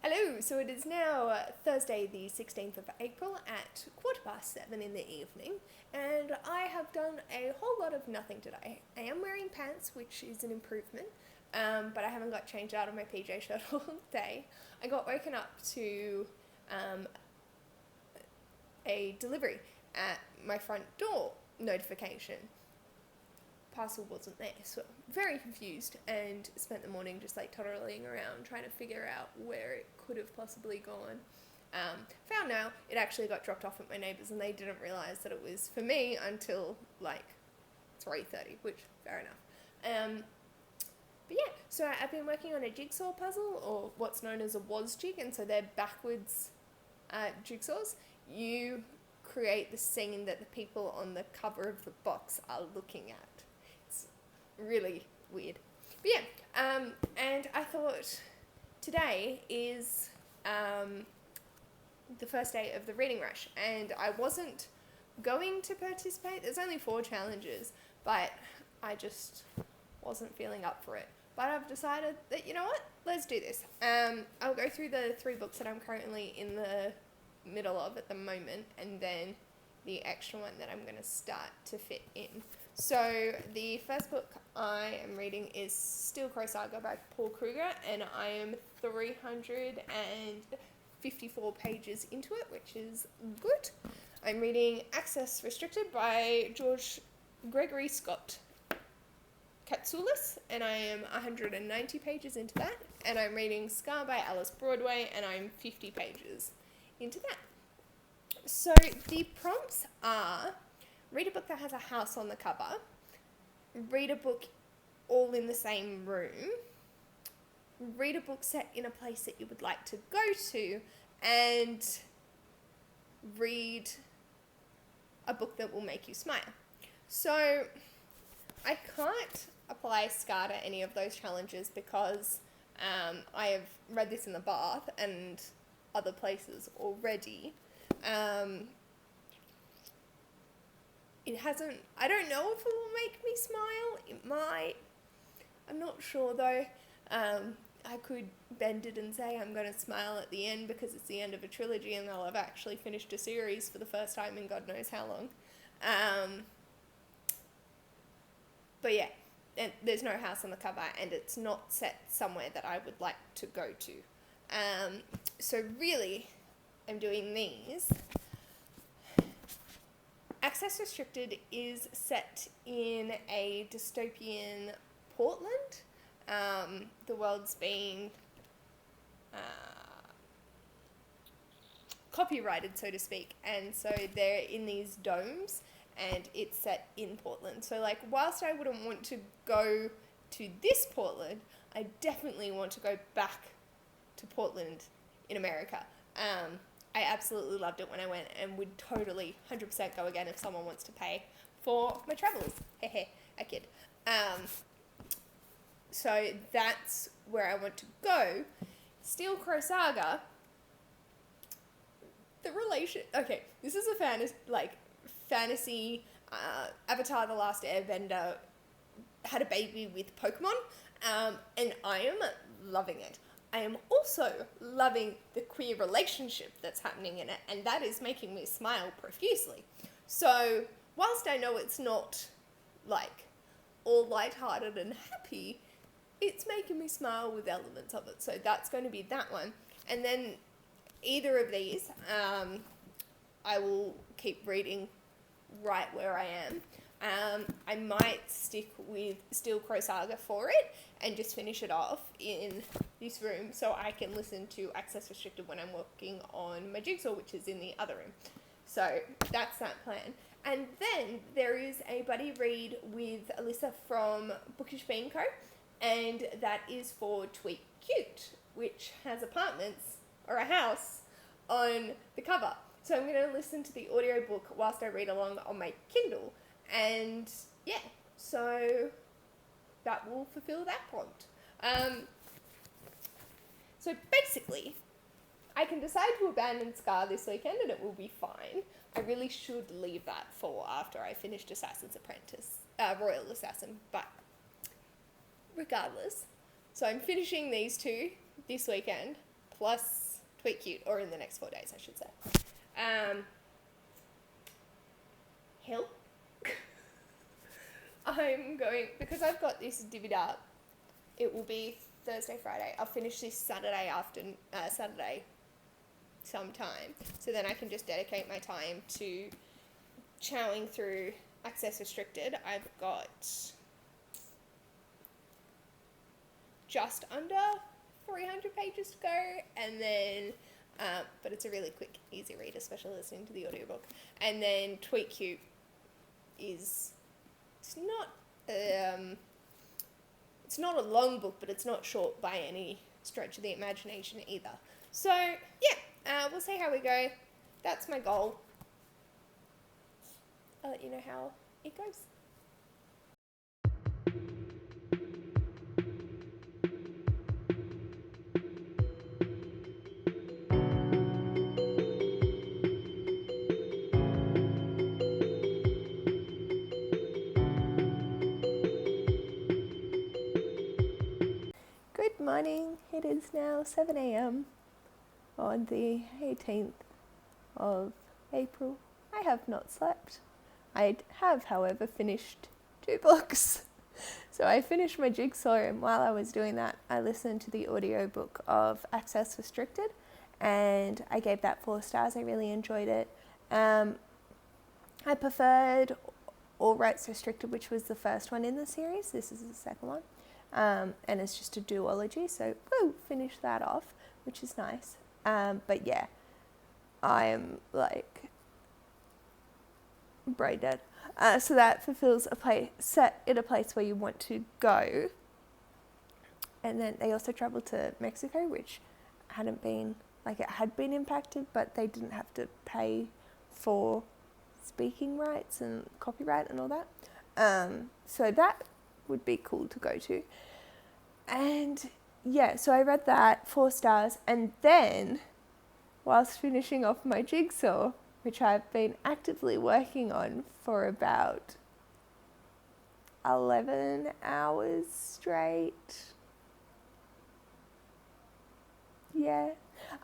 Hello, so it is now Thursday the 16th of April at 7:15 in the evening, and I have done a whole lot of nothing today. I am wearing pants, which is an improvement, but I haven't got changed out of my PJ shirt all day. I got woken up to a delivery at my front door notification. Parcel wasn't there, so very confused, and spent the morning just like toddling around trying to figure out where it could have possibly gone. Found now it actually got dropped off at my neighbours, and they didn't realise that it was for me until like 3:30, which fair enough. But yeah, so I've been working on a jigsaw puzzle, or what's known as a was jig, and so they're backwards jigsaws. You create the scene that the people on the cover of the box are looking at. Really weird. But yeah, and I thought today is the first day of the reading rush, and I wasn't going to participate. There's only 4 challenges, but I just wasn't feeling up for it. But I've decided that, you know what, let's do this. I'll go through the 3 books that I'm currently in the middle of at the moment, and then the extra one that I'm going to start to fit in. So the first book I am reading is Steel Crow Saga by Paul Kruger, and I am 354 pages into it, which is good. I'm reading Access Restricted by George Gregory Scott Katsoulis, and I am 190 pages into that. And I'm reading Scar by Alice Broadway, and I'm 50 pages into that. So the prompts are: read a book that has a house on the cover, read a book all in the same room, read a book set in a place that you would like to go to, and read a book that will make you smile. So I can't apply Scar to any of those challenges because I have read this in the bath and other places already. It hasn't, I don't know if it will make me smile. It might. I'm not sure though. I could bend it and say I'm going to smile at the end because it's the end of a trilogy and they'll have actually finished a series for the first time in God knows how long. But yeah, there's no house on the cover and it's not set somewhere that I would like to go to. So really, I'm doing these. Access Restricted is set in a dystopian Portland. The world's being copyrighted, so to speak, and so they're in these domes, and it's set in Portland. So, like, whilst I wouldn't want to go to this Portland, I definitely want to go back to Portland in America. I absolutely loved it when I went and would totally 100% go again if someone wants to pay for my travels. Hehe, I kid. So that's where I want to go. Steel Crow Saga, okay, this is a fantasy, Avatar: The Last Airbender had a baby with Pokemon, and I am loving it. I am also loving the queer relationship that's happening in it, and that is making me smile profusely. So, whilst I know it's not, like, all lighthearted and happy, it's making me smile with elements of it. So that's going to be that one. And then either of these, I will keep reading right where I am. I might stick with Steel Crow Saga for it and just finish it off in this room so I can listen to Access Restricted when I'm working on my jigsaw, which is in the other room. So that's that plan. And then there is a buddy read with Elissa from Bookish Co, and that is for Tweet Cute, which has apartments or a house on the cover. So I'm going to listen to the audiobook whilst I read along on my Kindle. And yeah, so that will fulfill that prompt. So basically, I can decide to abandon Scar this weekend and it will be fine. I really should leave that for after I finished Assassin's Apprentice, Royal Assassin, but regardless. So I'm finishing these 2 this weekend, plus Tweet Cute, or in the next 4 days, I should say. Hell. I'm going, because I've got this divvied up, it will be Thursday, Friday. I'll finish this Saturday sometime. So then I can just dedicate my time to chowing through Access Restricted. I've got just under 300 pages to go, and then, but it's a really quick, easy read, especially listening to the audiobook. And then Tweet Cute is, it's not a long book, but it's not short by any stretch of the imagination either. So, yeah, we'll see how we go. That's my goal. I'll let you know how it goes. Good morning. It is now 7 a.m. on the 18th of April. I have not slept. I have, however, finished 2 books. So I finished my jigsaw, and while I was doing that, I listened to the audiobook of Access Restricted, and I gave that 4 stars. I really enjoyed it. I preferred All Rights Restricted, which was the first one in the series. This is the second one. And it's just a duology, so finish that off, which is nice. But yeah, I am like brain dead. So that fulfills a place set in a place where you want to go. And then they also traveled to Mexico, which hadn't been, like, it had been impacted, but they didn't have to pay for speaking rights and copyright and all that. So that would be cool to go to. And yeah, so I read that, 4 stars, and then whilst finishing off my jigsaw, which I've been actively working on for about 11 hours straight. Yeah.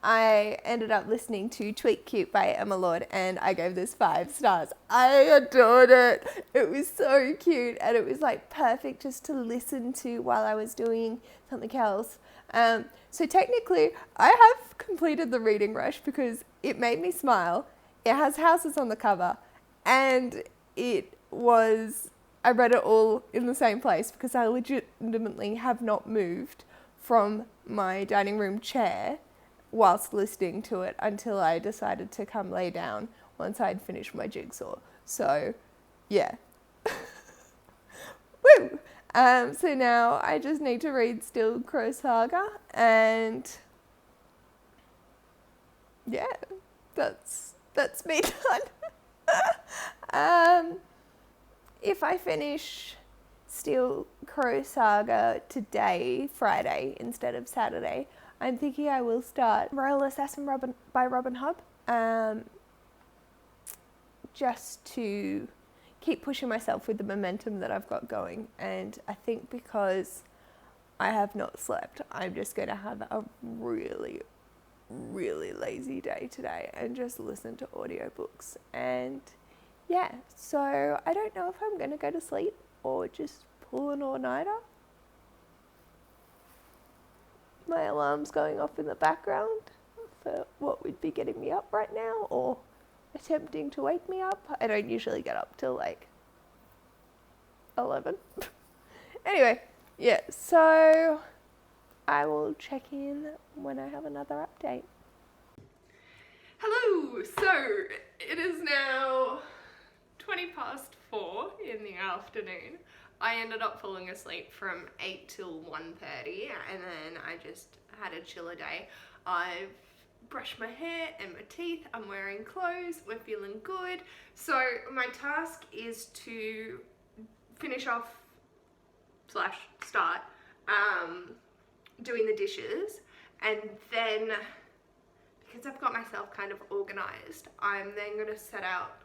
I ended up listening to Tweet Cute by Emma Lord, and I gave this 5 stars. I adored it. It was so cute, and it was like perfect just to listen to while I was doing something else. So technically, I have completed the reading rush because it made me smile. It has houses on the cover, and I read it all in the same place because I legitimately have not moved from my dining room chair whilst listening to it until I decided to come lay down once I'd finished my jigsaw. So, yeah. Woo! So now I just need to read Still Crow Saga, and yeah, that's me done. If I finish Still Crow Saga today, Friday, instead of Saturday, I'm thinking I will start Royal Assassin by Robin Hobb, just to keep pushing myself with the momentum that I've got going. And I think because I have not slept, I'm just going to have a really, really lazy day today and just listen to audiobooks. And yeah, so I don't know if I'm going to go to sleep or just pull an all-nighter. My alarm's going off in the background for what would be getting me up right now or attempting to wake me up. I don't usually get up till like 11. Anyway, yeah, so I will check in when I have another update. Hello, so it is now 4:20 in the afternoon. I ended up falling asleep from 8 till 1:30, and then I just had a chiller day. I've brushed my hair and my teeth, I'm wearing clothes, we're feeling good. So my task is to finish off / start doing the dishes, and then because I've got myself kind of organised, I'm then going to set out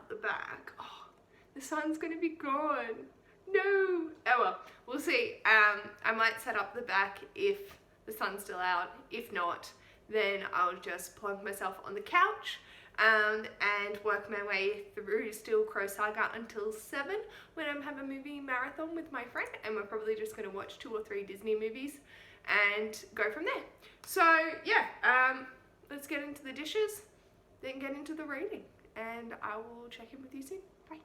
the back. Oh, the sun's gonna be gone. No. Oh well, we'll see. I might set up the back if the the sun's still out. If not, then I'll just plonk myself on the couch and work my way through Steel Crow Saga until 7 when I'm having a movie marathon with my friend, and we're probably just going to watch 2 or 3 Disney movies and go from there. So yeah, let's get into the dishes, then get into the reading, and I will check in with you soon. Bye.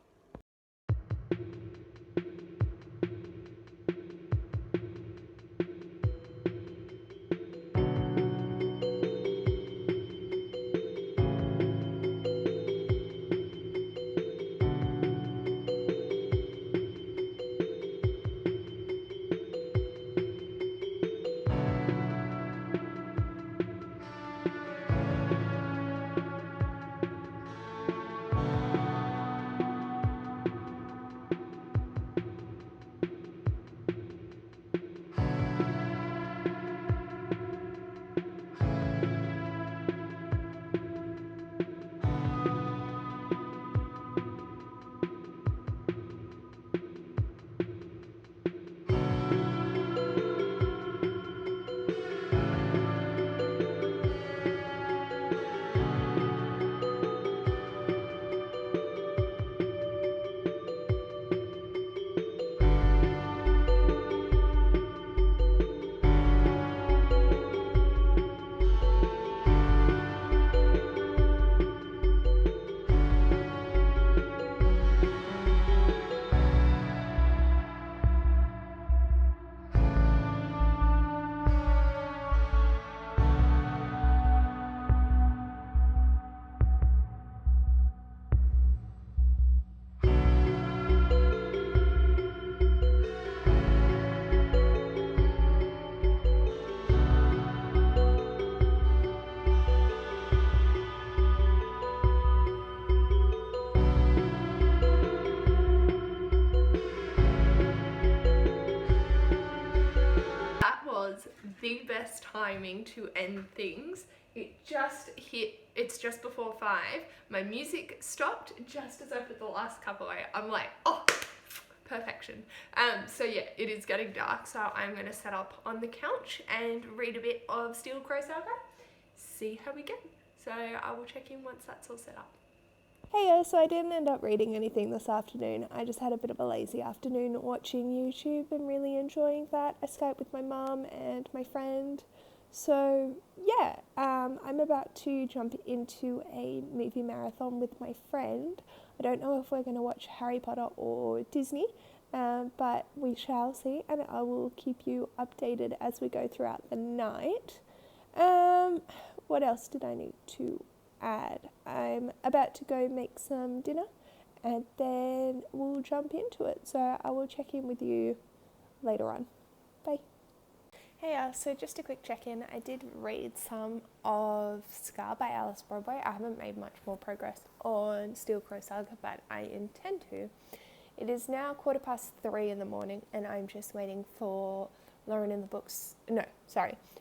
The best timing to end things. It's just before 5. My music stopped just as I put the last cup away. I'm like, oh, perfection. So yeah, it is getting dark, so I'm gonna set up on the couch and read a bit of Steel Crow Saga, see how we go. So I will check in once that's all set up. Hey, so I didn't end up reading anything this afternoon. I just had a bit of a lazy afternoon watching YouTube and really enjoying that. I Skyped with my mum and my friend. So yeah, I'm about to jump into a movie marathon with my friend. I don't know if we're going to watch Harry Potter or Disney, but we shall see, and I will keep you updated as we go throughout the night. What else did I need to add? I'm about to go make some dinner and then we'll jump into it. So I will check in with you later on. Bye. Hey, so just a quick check-in. I did read some of Scar by Alice Broadway. I haven't made much more progress on Steel Crow Saga, but I intend to. It is now 3:15 in the morning and I'm just waiting for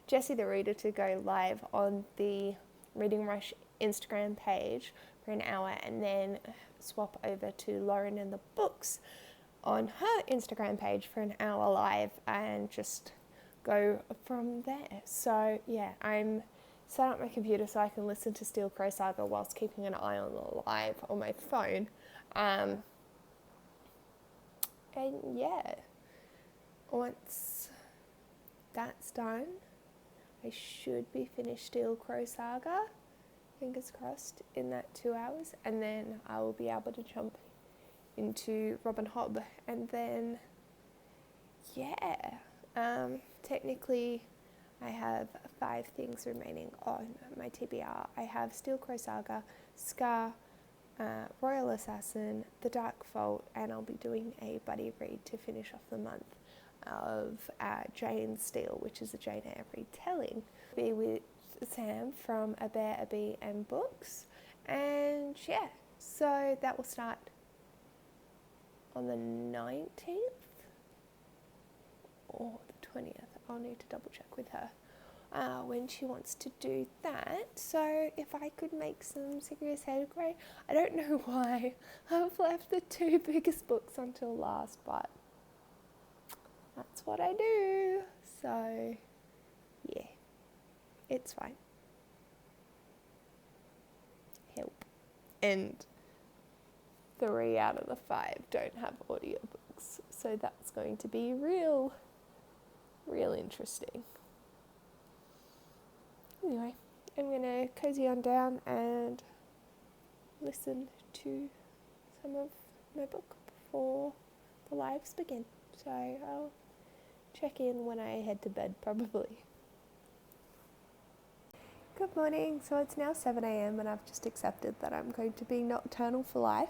Jessie the Reader to go live on the Reading Rush Instagram page for an hour and then swap over to Lauren and the Books on her Instagram page for an hour live and just go from there. So yeah, I'm set up my computer so I can listen to Steel Crow Saga whilst keeping an eye on the live on my phone. And yeah, once that's done, I should be finished Steel Crow Saga, fingers crossed, in that 2 hours, and then I will be able to jump into Robin Hobb. And then technically I have 5 things remaining on my TBR. I have Steel Crow Saga, Scar, Royal Assassin, The Dark Vault, and I'll be doing a buddy read to finish off the month of Jane Steele, which is a Jane Eyre retelling. Be with Sam from A Bear, a Bee and Books, and yeah, so that will start on the 19th or the 20th. I'll need to double check with her when she wants to do that. So if I could make some serious headway, I don't know why I've left the 2 biggest books until last, but that's what I do. So yeah, it's fine. Help. And 3 out of the 5 don't have audiobooks, so that's going to be real interesting. Anyway, I'm going to cozy on down and listen to some of my book before the lives begin. So I'll check in when I head to bed, probably. Good morning. So it's now 7 a.m. and I've just accepted that I'm going to be nocturnal for life.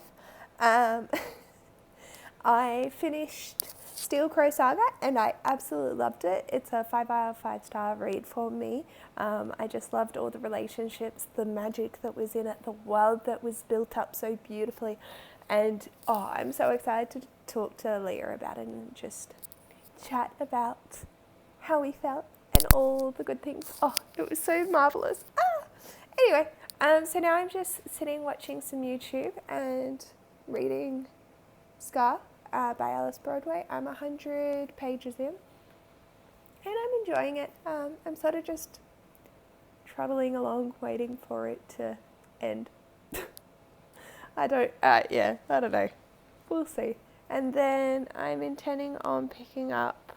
I finished Steel Crow Saga and I absolutely loved it. It's a 5 out of 5-star read for me. I just loved all the relationships, the magic that was in it, the world that was built up so beautifully. And I'm so excited to talk to Leah about it and just chat about how we felt and all the good things. It was so marvellous. Anyway, so now I'm just sitting watching some YouTube and reading Scar by Alice Broadway. I'm 100 pages in and I'm enjoying it. I'm sort of just trottling along waiting for it to end. I don't know. We'll see. And then I'm intending on picking up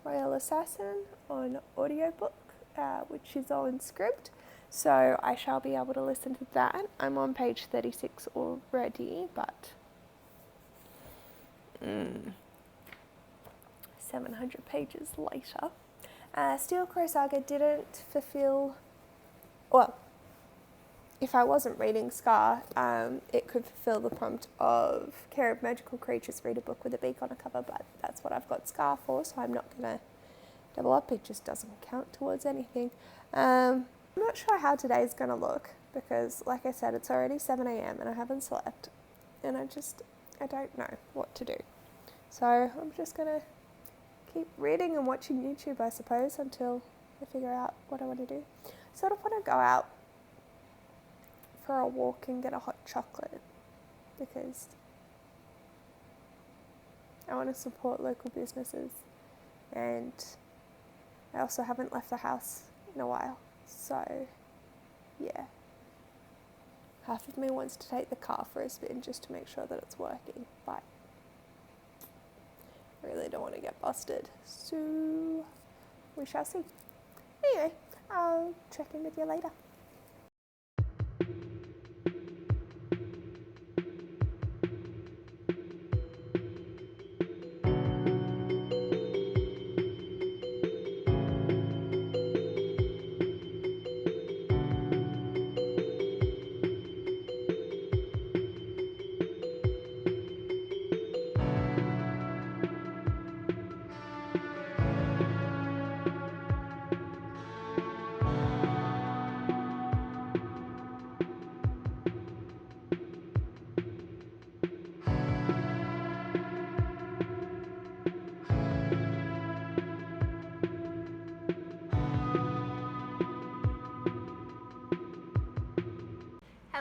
Royal Assassin on audiobook, which is on Scribd. So I shall be able to listen to that. I'm on page 36 already, but 700 pages later. Steel Crow Saga didn't fulfill, well, if I wasn't reading Scar, it could fulfill the prompt of Care of Magical Creatures, read a book with a beak on a cover, but that's what I've got Scar for, so I'm not going to double up. It just doesn't count towards anything. I'm not sure how today's going to look because, like I said, it's already 7 a.m. and I haven't slept, and I don't know what to do. So I'm just going to keep reading and watching YouTube, I suppose, until I figure out what I want to do. Sort of want to go out for a walk and get a hot chocolate because I want to support local businesses, and I also haven't left the house in a while, so yeah, half of me wants to take the car for a spin just to make sure that it's working, but I really don't want to get busted, so we shall see. Anyway, I'll check in with you later.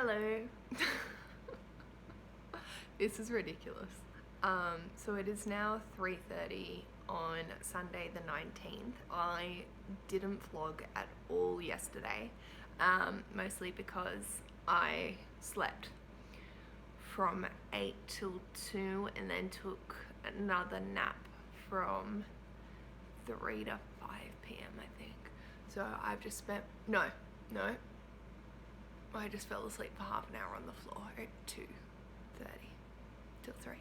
Hello. This is ridiculous. So it is now 3:30 on Sunday the 19th. I didn't vlog at all yesterday, mostly because I slept from 8 till 2 and then took another nap from 3 to 5 p.m. I think. So I've just spent, no, I just fell asleep for half an hour on the floor at 2:30 till 3.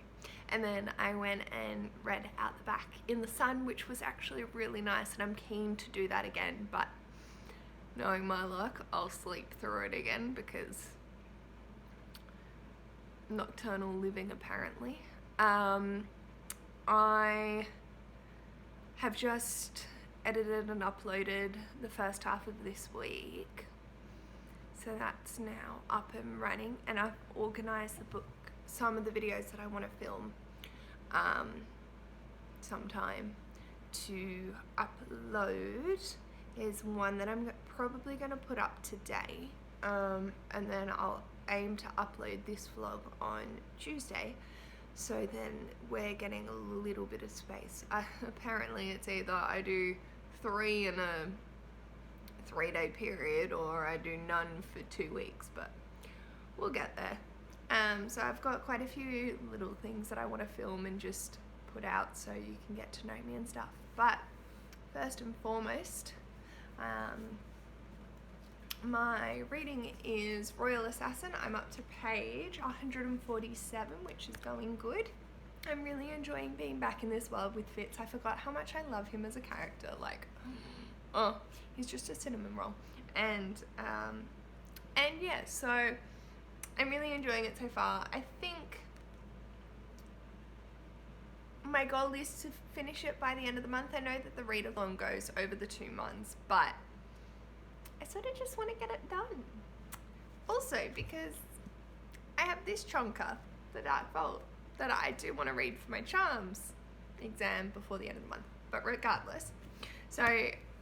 And then I went and read out the back in the sun, which was actually really nice, and I'm keen to do that again, but knowing my luck, I'll sleep through it again because nocturnal living apparently. I have just edited and uploaded the first half of this week. So that's now up and running, and I've organised the book, some of the videos that I want to film sometime to upload. Is one that I'm probably going to put up today, and then I'll aim to upload this vlog on Tuesday, so then we're getting a little bit of space. Apparently it's either I do 3 in a 3-day period, or I do none for 2 weeks, but we'll get there. So I've got quite a few little things that I want to film and just put out so you can get to know me and stuff. But first and foremost, my reading is Royal Assassin. I'm up to page 147, which is going good. I'm really enjoying being back in this world with Fitz. I forgot how much I love him as a character. Like, oh, he's just a cinnamon roll. And yeah, so I'm really enjoying it so far. I think my goal is to finish it by the end of the month. I know that the readathon goes over the 2 months, but I sort of just want to get it done. Also, because I have this chonker, the Dark Vault, that I do want to read for my charms exam before the end of the month. But regardless, so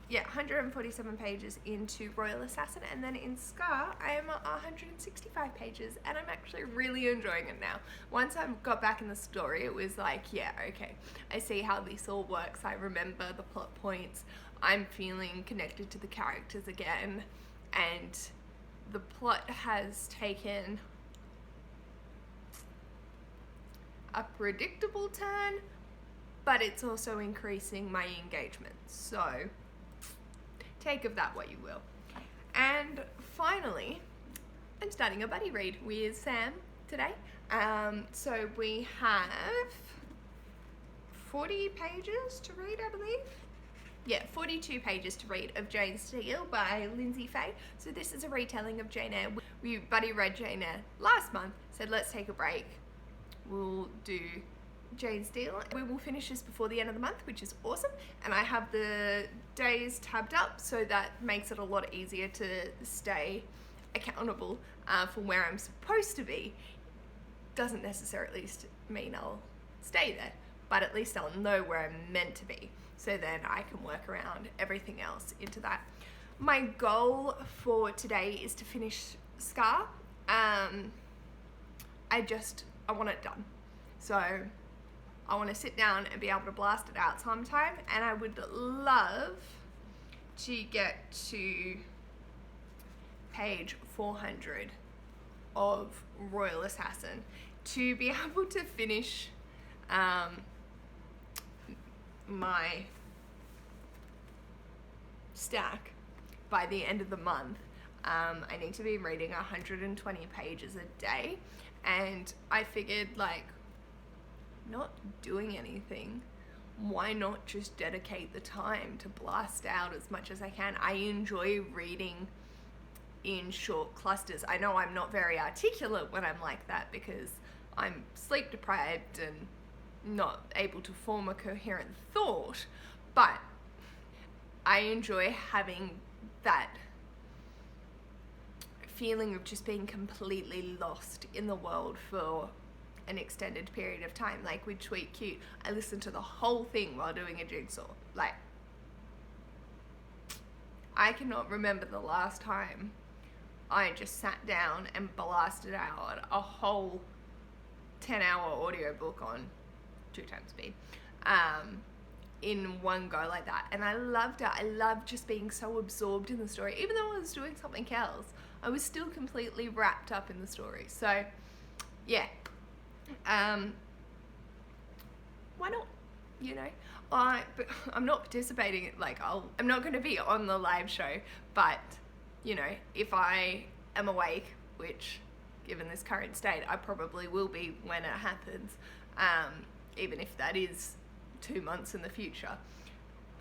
yeah, 147 pages into Royal Assassin, and then in Scar, I am at 165 pages, and I'm actually really enjoying it now. Once I got back in the story, it was like, yeah, okay, I see how this all works. I remember the plot points. I'm feeling connected to the characters again, and the plot has taken a predictable turn, but it's also increasing my engagement. So take of that what you will. And finally, I'm starting a buddy read with Sam today. So we have 40 pages to read, I believe. Yeah, 42 pages to read of Jane Steele by Lindsay Fay. So this is a retelling of Jane Eyre. We buddy read Jane Eyre last month, said let's take a break. We'll do Jane Steele. We will finish this before the end of the month, which is awesome. And I have the days tabbed up, so that makes it a lot easier to stay accountable for where I'm supposed to be. Doesn't necessarily mean I'll stay there, but at least I'll know where I'm meant to be. So then I can work around everything else into that. My goal for today is to finish Scar. I want it done. So I want to sit down and be able to blast it out sometime, and I would love to get to page 400 of Royal Assassin to be able to finish my stack by the end of the month. I need to be reading 120 pages a day, and I figured, like, not doing anything, why not just dedicate the time to blast out as much as I can? I enjoy reading in short clusters. I know I'm not very articulate when I'm like that because I'm sleep deprived and not able to form a coherent thought, but I enjoy having that feeling of just being completely lost in the world for an extended period of time. Like with Tweet Cute, I listened to the whole thing while doing a jigsaw. Like, I cannot remember the last time I just sat down and blasted out a whole 10-hour audiobook on 2 times speed in one go like that. And I loved it. I loved just being so absorbed in the story. Even though I was doing something else, I was still completely wrapped up in the story. So yeah, why not, you know? But I'm not participating, like, I'm not going to be on the live show, but, you know, if I am awake, which, given this current state, I probably will be when it happens, even if that is 2 months in the future.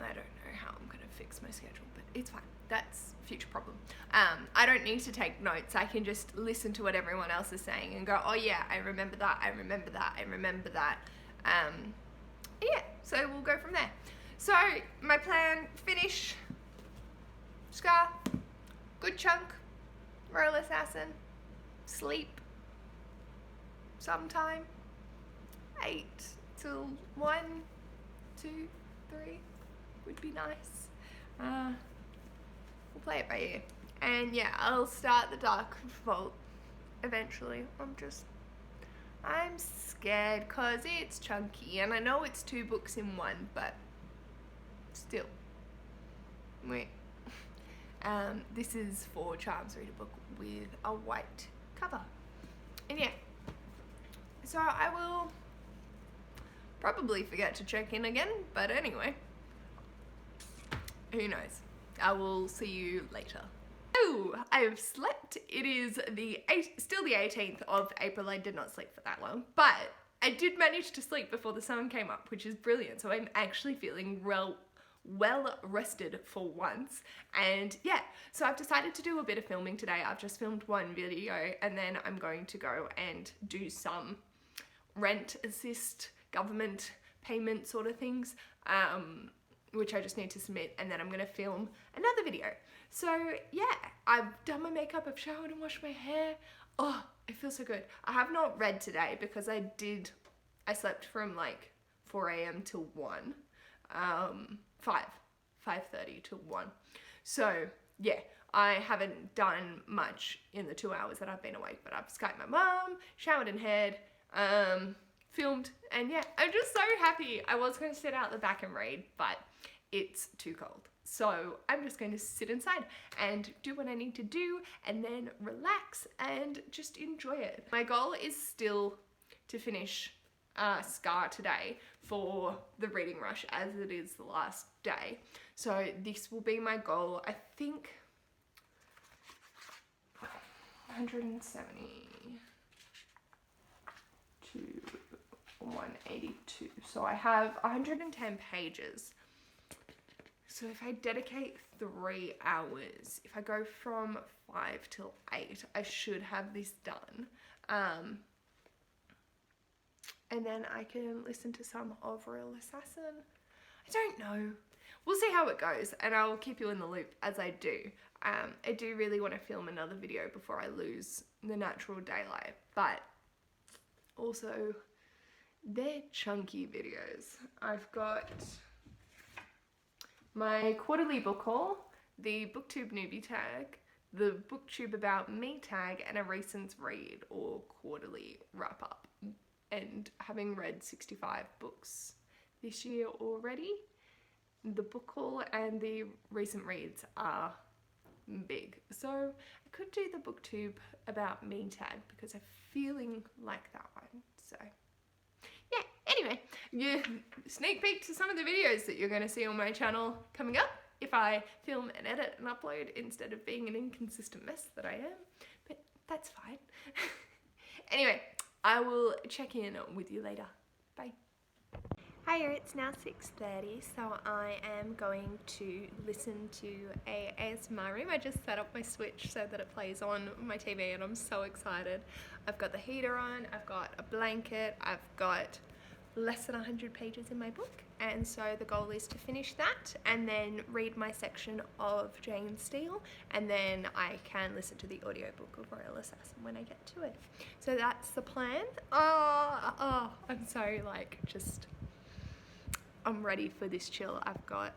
I don't know how I'm going to fix my schedule, but it's fine. That's a future problem. I don't need to take notes. I can just listen to what everyone else is saying and go, oh yeah, I remember that, I remember that, I remember that. Yeah, so we'll go from there. So my plan, finish Scar, good chunk, Royal Assassin, sleep sometime, 8 till 1, 2, 3 would be nice. We'll play it by ear. And yeah, I'll start the Dark Vault eventually. I'm scared because it's chunky, and I know it's 2 books in one, but still, Wait. This is for Charms Read a Book with a white cover. And yeah, so I will probably forget to check in again, but anyway, who knows? I will see you later. Oh, I have slept. It is still the 18th of April. I did not sleep for that long, but I did manage to sleep before the sun came up, which is brilliant. So I'm actually feeling well rested for once. And yeah, so I've decided to do a bit of filming today. I've just filmed one video, and then I'm going to go and do some rent assist, government payment sort of things, which I just need to submit, and then I'm gonna film another video. So yeah, I've done my makeup, I've showered and washed my hair. Oh, it feels so good. I have not read today because I slept from like 4 a.m. till 1, 5:30 to 1. So yeah, I haven't done much in the 2 hours that I've been awake, but I've Skyped my mum, showered and haired, filmed, and yeah, I'm just so happy. I was going to sit out the back and read, but it's too cold. So I'm just going to sit inside and do what I need to do and then relax and just enjoy it. My goal is still to finish Scar today for the reading rush, as it is the last day. So this will be my goal. I think 170 to 182. So I have 110 pages. So if I dedicate 3 hours, if I go from 5 till 8, I should have this done. And then I can listen to some of Real Assassin. I don't know. We'll see how it goes, and I'll keep you in the loop as I do. I do really want to film another video before I lose the natural daylight, but also they're chunky videos. I've got my quarterly book haul, the booktube newbie tag, the booktube about me tag, and a recent read or quarterly wrap up. And having read 65 books this year already, the book haul and the recent reads are big. So I could do the booktube about me tag because I'm feeling like that one. So yeah, anyway, yeah, sneak peek to some of the videos that you're going to see on my channel coming up if I film and edit and upload instead of being an inconsistent mess that I am, but that's fine. Anyway, I will check in with you later. Bye. Hiya, it's now 6:30, so I am going to listen to a ASMR room. I just set up my Switch so that it plays on my TV, and I'm so excited. I've got the heater on, I've got a blanket, I've got less than 100 pages in my book, and so the goal is to finish that and then read my section of Jane Steele, and then I can listen to the audiobook of Royal Assassin when I get to it. So that's the plan. Oh, I'm so like just... I'm ready for this chill. I've got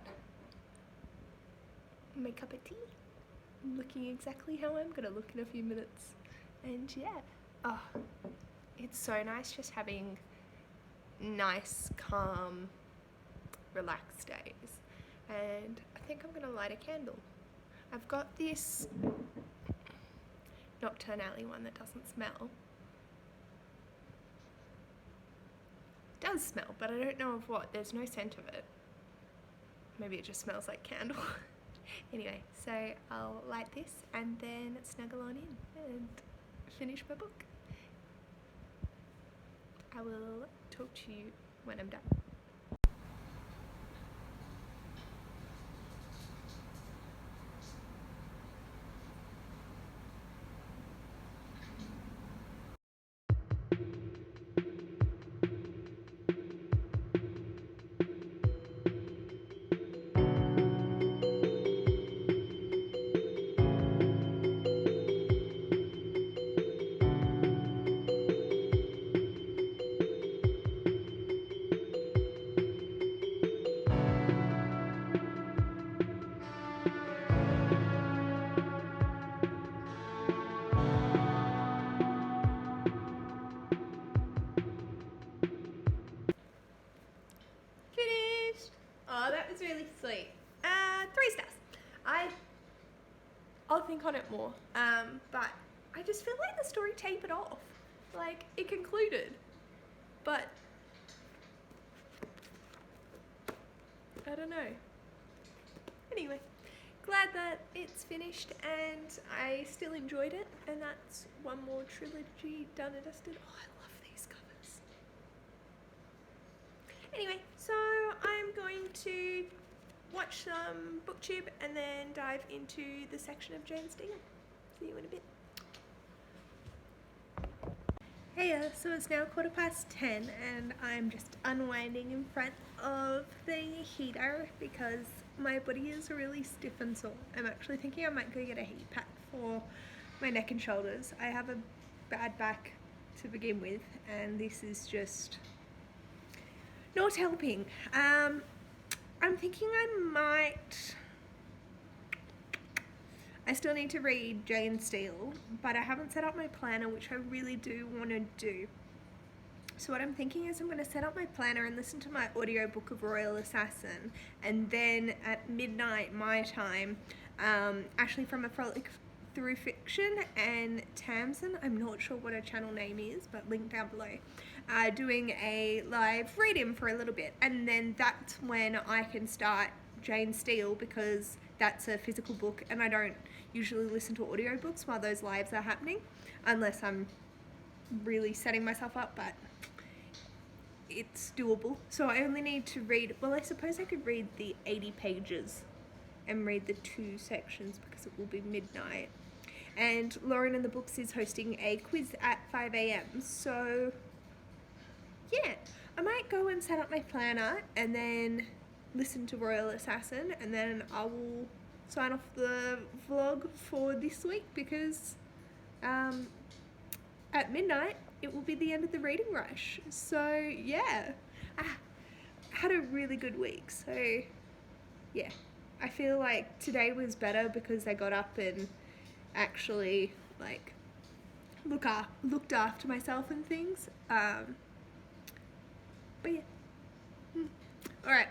my cup of tea, looking exactly how I'm gonna look in a few minutes, and yeah, oh, it's so nice just having nice, calm, relaxed days. And I think I'm gonna light a candle. I've got this Nocturnally one that doesn't smell. Does smell, but I don't know of what. There's no scent of it. Maybe it just smells like candle. Anyway, so I'll light this and then snuggle on in and finish my book. I will talk to you when I'm done. I'll think on it more. But I just feel like the story tapered off. Like, it concluded, but I don't know. Anyway, glad that it's finished and I still enjoyed it, and that's one more trilogy done and dusted. Oh, I love these covers. Anyway, so I'm going to watch some booktube and then dive into the section of Jane Steele. See you in a bit. Hey, so it's now 10:15 and I'm just unwinding in front of the heater because my body is really stiff and sore. I'm actually thinking I might go get a heat pack for my neck and shoulders. I have a bad back to begin with and this is just not helping. I'm thinking I still need to read Jane Steele, but I haven't set up my planner, which I really do want to do. So what I'm thinking is I'm going to set up my planner and listen to my audiobook of Royal Assassin, and then at midnight my time, Ashley from A Frolic Through Fiction and Tamsin, I'm not sure what her channel name is, but link down below, doing a live read-in for a little bit, and then that's when I can start Jane Steele, because that's a physical book and I don't usually listen to audiobooks while those lives are happening unless I'm really setting myself up, but it's doable. So I only need to read, well, I suppose I could read the 80 pages and read the 2 sections because it will be midnight. And Lauren in the Books is hosting a quiz at 5 AM. So yeah, I might go and set up my planner and then listen to Royal Assassin, and then I will sign off the vlog for this week because at midnight it will be the end of the reading rush. So yeah, I had a really good week. So yeah, I feel like today was better because I got up and actually like looked after myself and things. But yeah, alright.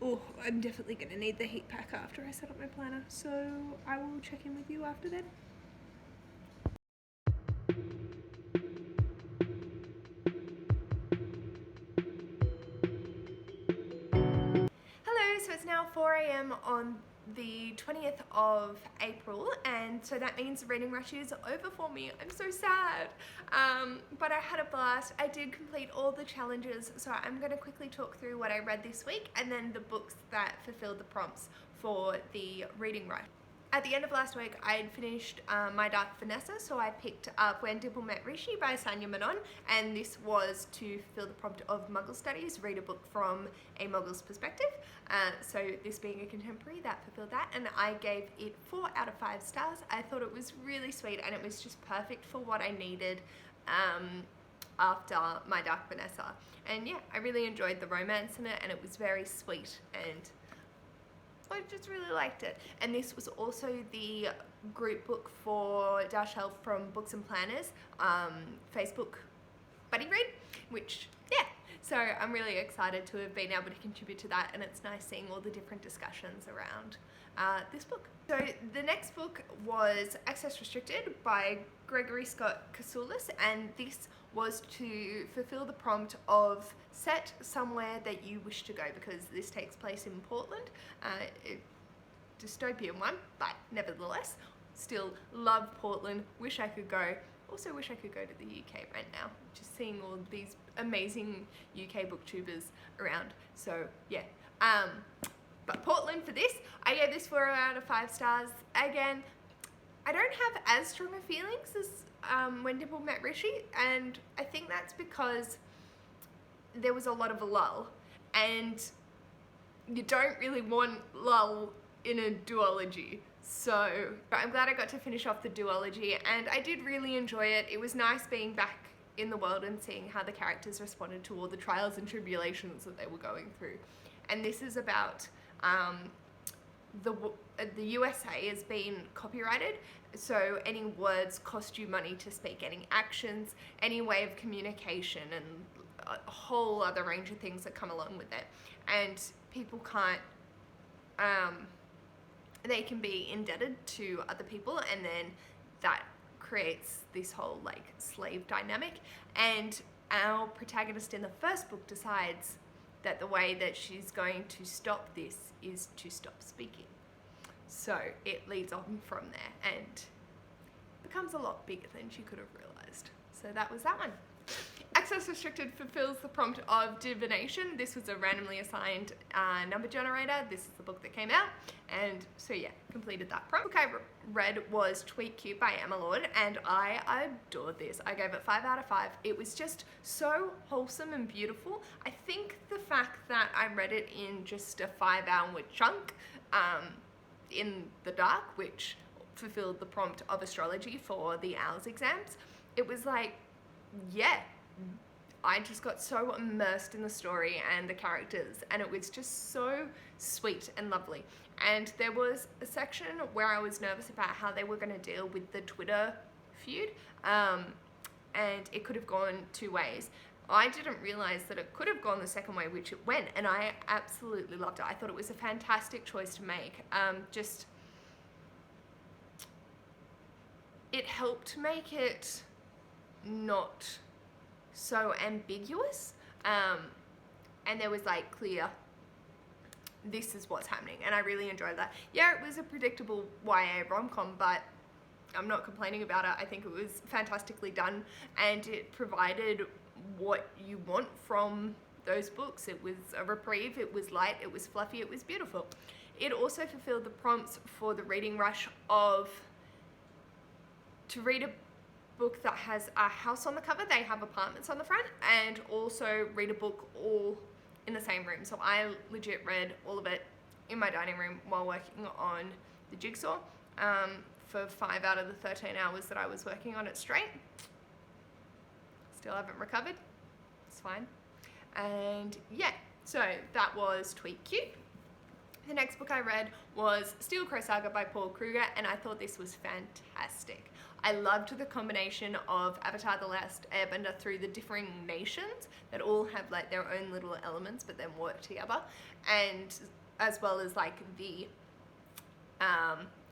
Oh, I'm definitely going to need the heat pack after I set up my planner, so I will check in with you after then. Hello, so it's now 4 AM on the 20th of April, and so that means the reading rush is over for me. I'm so sad, but I had a blast. I did complete all the challenges, so I'm going to quickly talk through what I read this week and then the books that fulfilled the prompts for the reading rush. At the end of last week, I had finished My Dark Vanessa, so I picked up When Dimple Met Rishi by Sanya Menon, and this was to fulfill the prompt of Muggle Studies, read a book from a Muggle's perspective. So this being a contemporary, that fulfilled that, and I gave it 4 out of 5 stars. I thought it was really sweet, and it was just perfect for what I needed after My Dark Vanessa. And yeah, I really enjoyed the romance in it, and it was very sweet, and I just really liked it. And this was also the group book for Darshell from Books and Planners Facebook buddy read, which yeah, so I'm really excited to have been able to contribute to that, and it's nice seeing all the different discussions around this book. So the next book was Access Restricted by Gregory Scott Kasoulis, and this was to fulfill the prompt of set somewhere that you wish to go, because this takes place in Portland, dystopian one, but nevertheless, still love Portland, wish I could go. Also wish I could go to the UK right now, just seeing all these amazing UK booktubers around. So yeah, but Portland for this, I gave this 4 out of 5 stars. Again, I don't have as strong a feelings as When Dimple Met Rishi, and I think that's because there was a lot of a lull, and you don't really want lull in a duology. So I'm glad I got to finish off the duology, and I did really enjoy it. It was nice being back in the world and seeing how the characters responded to all the trials and tribulations that they were going through. And this is about the USA has been copyrighted, so any words cost you money to speak, any actions, any way of communication, and a whole other range of things that come along with it. And people can't they can be indebted to other people, and then that creates this whole like slave dynamic. And our protagonist in the first book decides that the way that she's going to stop this is to stop speaking. So it leads on from there and becomes a lot bigger than she could have realised. So that was that one. Access Restricted fulfills the prompt of divination. This was a randomly assigned number generator. This is the book that came out. And so yeah, completed that prompt. The book I read was Tweet Cute by Emma Lord, and I adored this. I gave it 5 out of 5. It was just so wholesome and beautiful. I think the fact that I read it in just a 5-hour chunk in the dark, which fulfilled the prompt of astrology for the OWLS exams, it was like, yeah, I just got so immersed in the story and the characters, and it was just so sweet and lovely. And there was a section where I was nervous about how they were going to deal with the Twitter feud, and it could have gone 2 ways. I didn't realize that it could have gone the second way, which it went, and I absolutely loved it. I thought it was a fantastic choice to make. It helped make it not so ambiguous, and there was like clear, this is what's happening, and I really enjoyed that. Yeah, it was a predictable YA rom-com, but I'm not complaining about it. I think it was fantastically done, and it provided what you want from those books. It was a reprieve, it was light, it was fluffy, it was beautiful. It also fulfilled the prompts for the reading rush of to read a book that has a house on the cover, they have apartments on the front, and also read a book all in the same room. So I legit read all of it in my dining room while working on the jigsaw for 5 out of the 13 hours that I was working on it straight. Still haven't recovered, it's fine. And yeah, so that was Tweet Cute. The next book I read was Steel Crow Saga by Paul Kruger, and I thought this was fantastic. I loved the combination of Avatar: The Last Airbender through the differing nations that all have like their own little elements but then work together, and as well as like the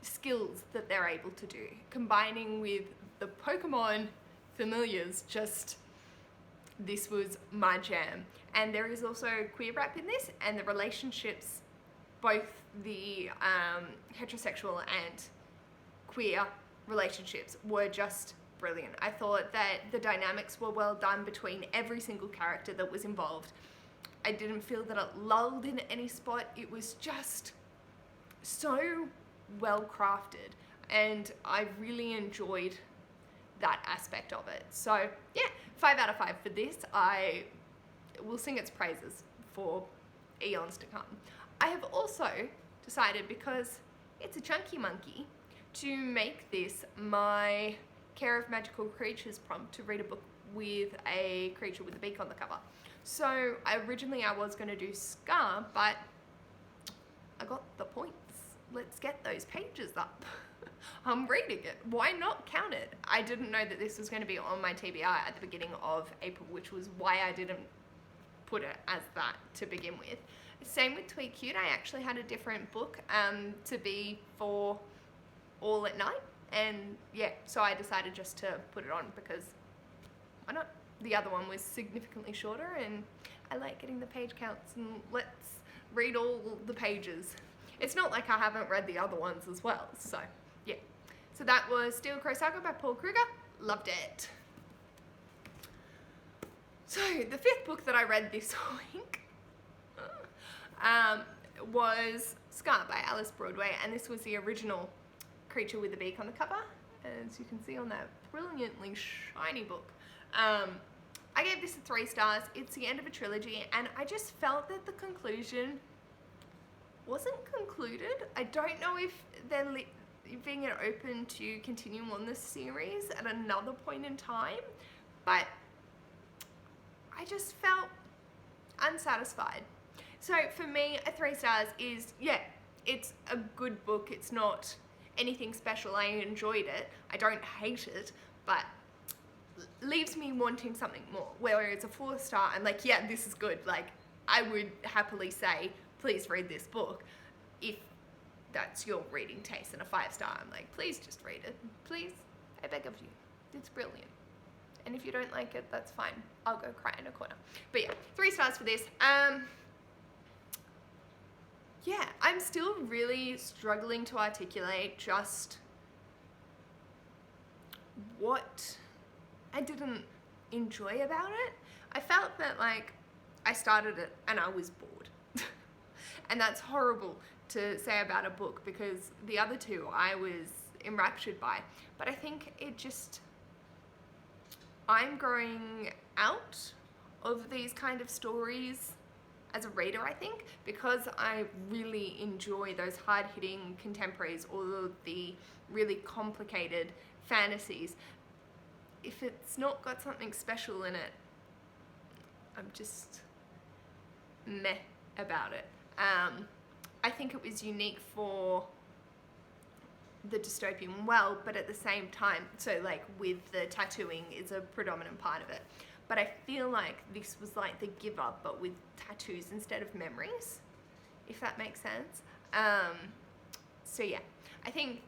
skills that they're able to do, combining with the Pokemon familiars. Just, this was my jam. And there is also queer rap in this, and the relationships, both the heterosexual and queer relationships, were just brilliant. I thought that the dynamics were well done between every single character that was involved. I didn't feel that it lulled in any spot. It was just so well crafted, and I really enjoyed that aspect of it. So yeah, 5 out of 5 for this. I will sing its praises for eons to come. I have also decided, because it's a chunky monkey, to make this my Care of Magical Creatures prompt, to read a book with a creature with a beak on the cover. So originally I was going to do Scar, but I got the points. Let's get those pages up. I'm reading it. Why not count it? I didn't know that this was going to be on my TBR at the beginning of April, which was why I didn't put it as that to begin with. Same with Tweet Cute. I actually had a different book to be for all at night, and yeah, so I decided just to put it on because why not? The other one was significantly shorter, and I like getting the page counts, and let's read all the pages. It's not like I haven't read the other ones as well, so yeah. So that was Steel Crow Saga by Paul Kruger. Loved it. So the 5th book that I read this week was Scar by Alice Broadway, and this was the original creature with a beak on the cover, as you can see on that brilliantly shiny book. I gave this a 3 stars. It's the end of a trilogy, and I just felt that the conclusion wasn't concluded. I don't know if they're leaving it open to continue on this series at another point in time, but I just felt unsatisfied. So for me, a 3 stars is, yeah, it's a good book. It's not anything special. I enjoyed it. I don't hate it, but leaves me wanting something more. Where it's a 4 star, I'm like, yeah, this is good. Like, I would happily say, please read this book, if that's your reading taste and a 5-star, I'm like, please just read it. Please, I beg of you. It's brilliant. And if you don't like it, that's fine. I'll go cry in a corner. But yeah, 3 stars for this. Yeah, I'm still really struggling to articulate just what I didn't enjoy about it. I felt that like I started it and I was bored. And that's horrible to say about a book because the other 2 I was enraptured by. But I think it just, I'm growing out of these kind of stories as a reader, I think, because I really enjoy those hard-hitting contemporaries or the really complicated fantasies. If it's not got something special in it, I'm just meh about it. I think it was unique for the dystopian world, but at the same time, so like with the tattooing is a predominant part of it. But I feel like this was like The Giver, but with tattoos instead of memories, if that makes sense. So yeah, I think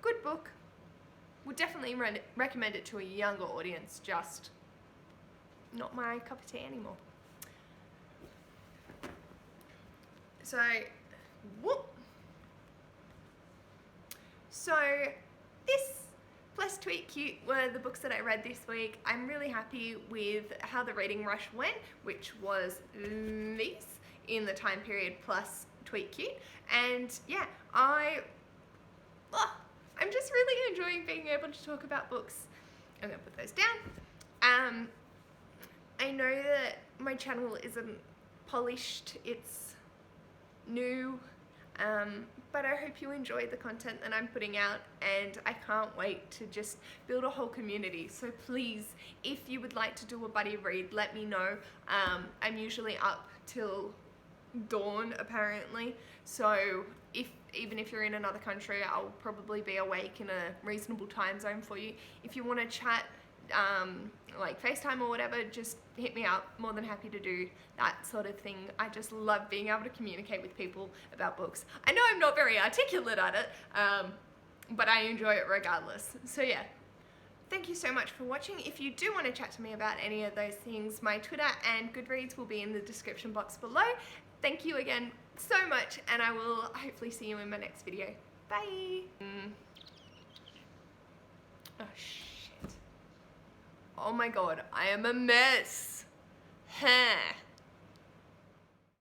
good book. Would definitely recommend it to a younger audience, just not my cup of tea anymore. So, whoop. So this plus Tweet Cute were the books that I read this week. I'm really happy with how the reading rush went, which was these in the time period plus Tweet Cute. And yeah, I'm just really enjoying being able to talk about books. I'm gonna put those down. I know that my channel isn't polished, it's new, but I hope you enjoy the content that I'm putting out, and I can't wait to just build a whole community. So please, if you would like to do a buddy read, let me know. I'm usually up till dawn apparently, so even if you're in another country, I'll probably be awake in a reasonable time zone for you. If you want to chat, like FaceTime or whatever, just hit me up. More than happy to do that sort of thing. I just love being able to communicate with people about books. I know I'm not very articulate at it, but I enjoy it regardless. So yeah, thank you so much for watching. If you do want to chat to me about any of those things, my Twitter and Goodreads will be in the description box below. Thank you again so much, and I will hopefully see you in my next video. Bye! Oh shit. Oh my god, I am a mess. Huh.